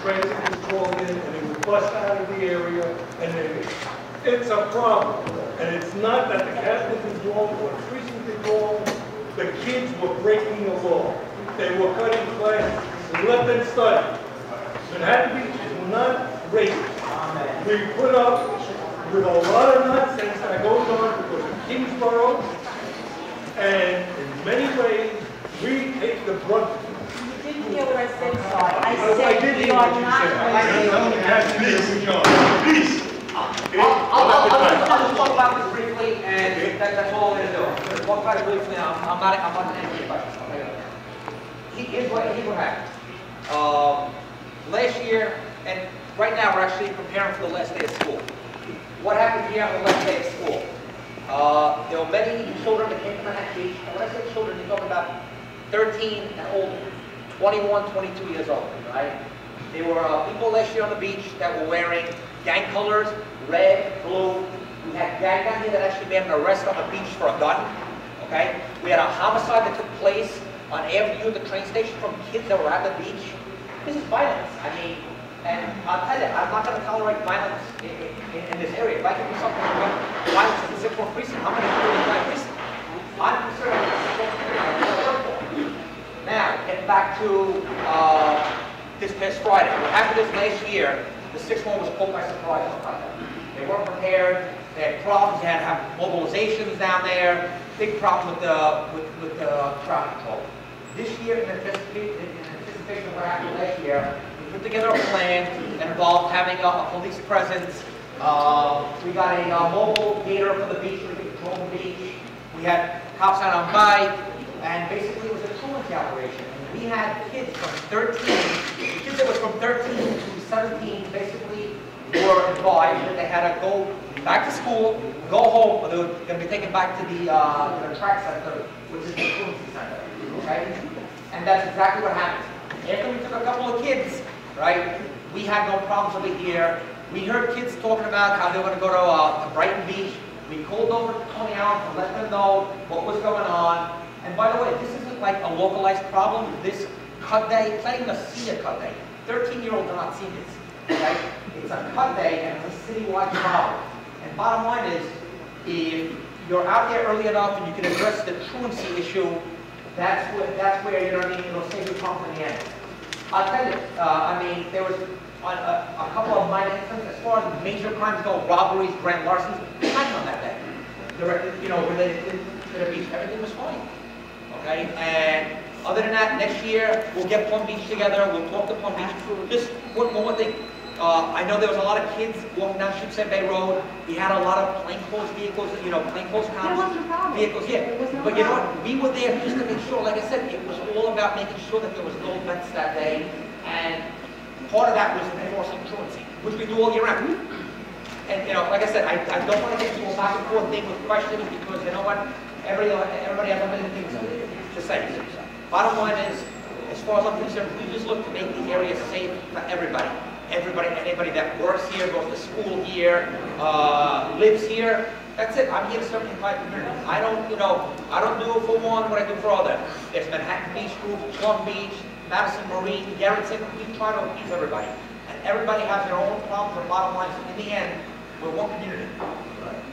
tricycles crawled in and they would bust out of the area, and it's a problem. And it's not that the Catholic is wrong or the precinct is wrong. The kids were breaking the law. They were cutting classes. We let them study. Manhattan Beach is not racist. We put up with a lot of nonsense that goes on because of Kingsborough, and in many ways, we take the brunt. You didn't hear what I said, sorry. I said I did hear what you said. Please. I'll just talk about this briefly, and that's all I'm going to do. I'm going to talk about it briefly. I'm not answering any questions. Here's what happened. Last year, and right now we're actually preparing for the last day of school. What happened here on the last day of school? There were many children that came to Manhattan Beach, and when I say children, you're talking about 13 and older, 21, 22 years old, right? There were people last year on the beach that were wearing gang colors, red, blue. We had gang down here that actually made an arrest on the beach for a gun, okay? We had a homicide that took place on Avenue, the train station, from kids that were at the beach. This is violence. I mean, and I'll tell you, I'm not going to tolerate violence in this area. If I can do something about violence in the 6th precinct, I'm going to do it in my precinct. I'm concerned with the 6th precinct. Now, getting back to this past Friday. What happened is last year, the 6th one was caught by surprise on Friday. They weren't prepared. They had problems. They had to have mobilizations down there. Big problem with the traffic control. This year, in anticipation of what happened last year, we put together a plan that involved having a police presence. We got a mobile gator for the beach, so we could control the beach. We had cops out on bike, and basically it was a truancy operation. And we had kids from 13, kids that was from 13 to 17, basically were advised that they had to go back to school, go home, or they were going to be taken back to the track center, which is the truancy center. Okay? And that's exactly what happened. After we took a couple of kids, right, we had no problems over here. We heard kids talking about how they were going to go to Brighton Beach. We called over to Coney Island to let them know what was going on. And by the way, this isn't like a localized problem. This cut day, it's not even a senior cut day. 13-year-olds are not seniors. Okay? It's a cut day and it's a citywide problem. And bottom line is, if you're out there early enough and you can address the truancy issue, that's where you know what I mean, it'll save you from in the end. I'll tell you, I mean, there was a couple of minor incidents as far as major crimes go, robberies, grand larcenies, nothing on that day. You know, related to the beach, everything was fine. Okay, and other than that, next year we'll get Palm Beach together. We'll talk to Palm Beach. Just one more thing. I know there was a lot of kids walking down Sheepshead Bay Road. We had a lot of plainclothes vehicles, you know, plainclothes vehicles, yeah. But you know what? We were there just to make sure, like I said, it was all about making sure that there was no events that day. And part of that was enforcing truancy, which we do all year round. And you know, like I said, I don't want to get into a back and forth thing with questions because you know what? Everybody has a million things to say. Bottom line is, as far as I'm concerned, we just look to make the area safe for everybody. Anybody that works here, goes to school here, lives here. That's it. I'm here to serve the entire community. I don't do for one what I do for other. There's Manhattan Beach Group, Plum Beach, Madison Marine, Garrettson. We try to appease everybody. And everybody has their own problems and bottom lines. In the end, we're one community. Right.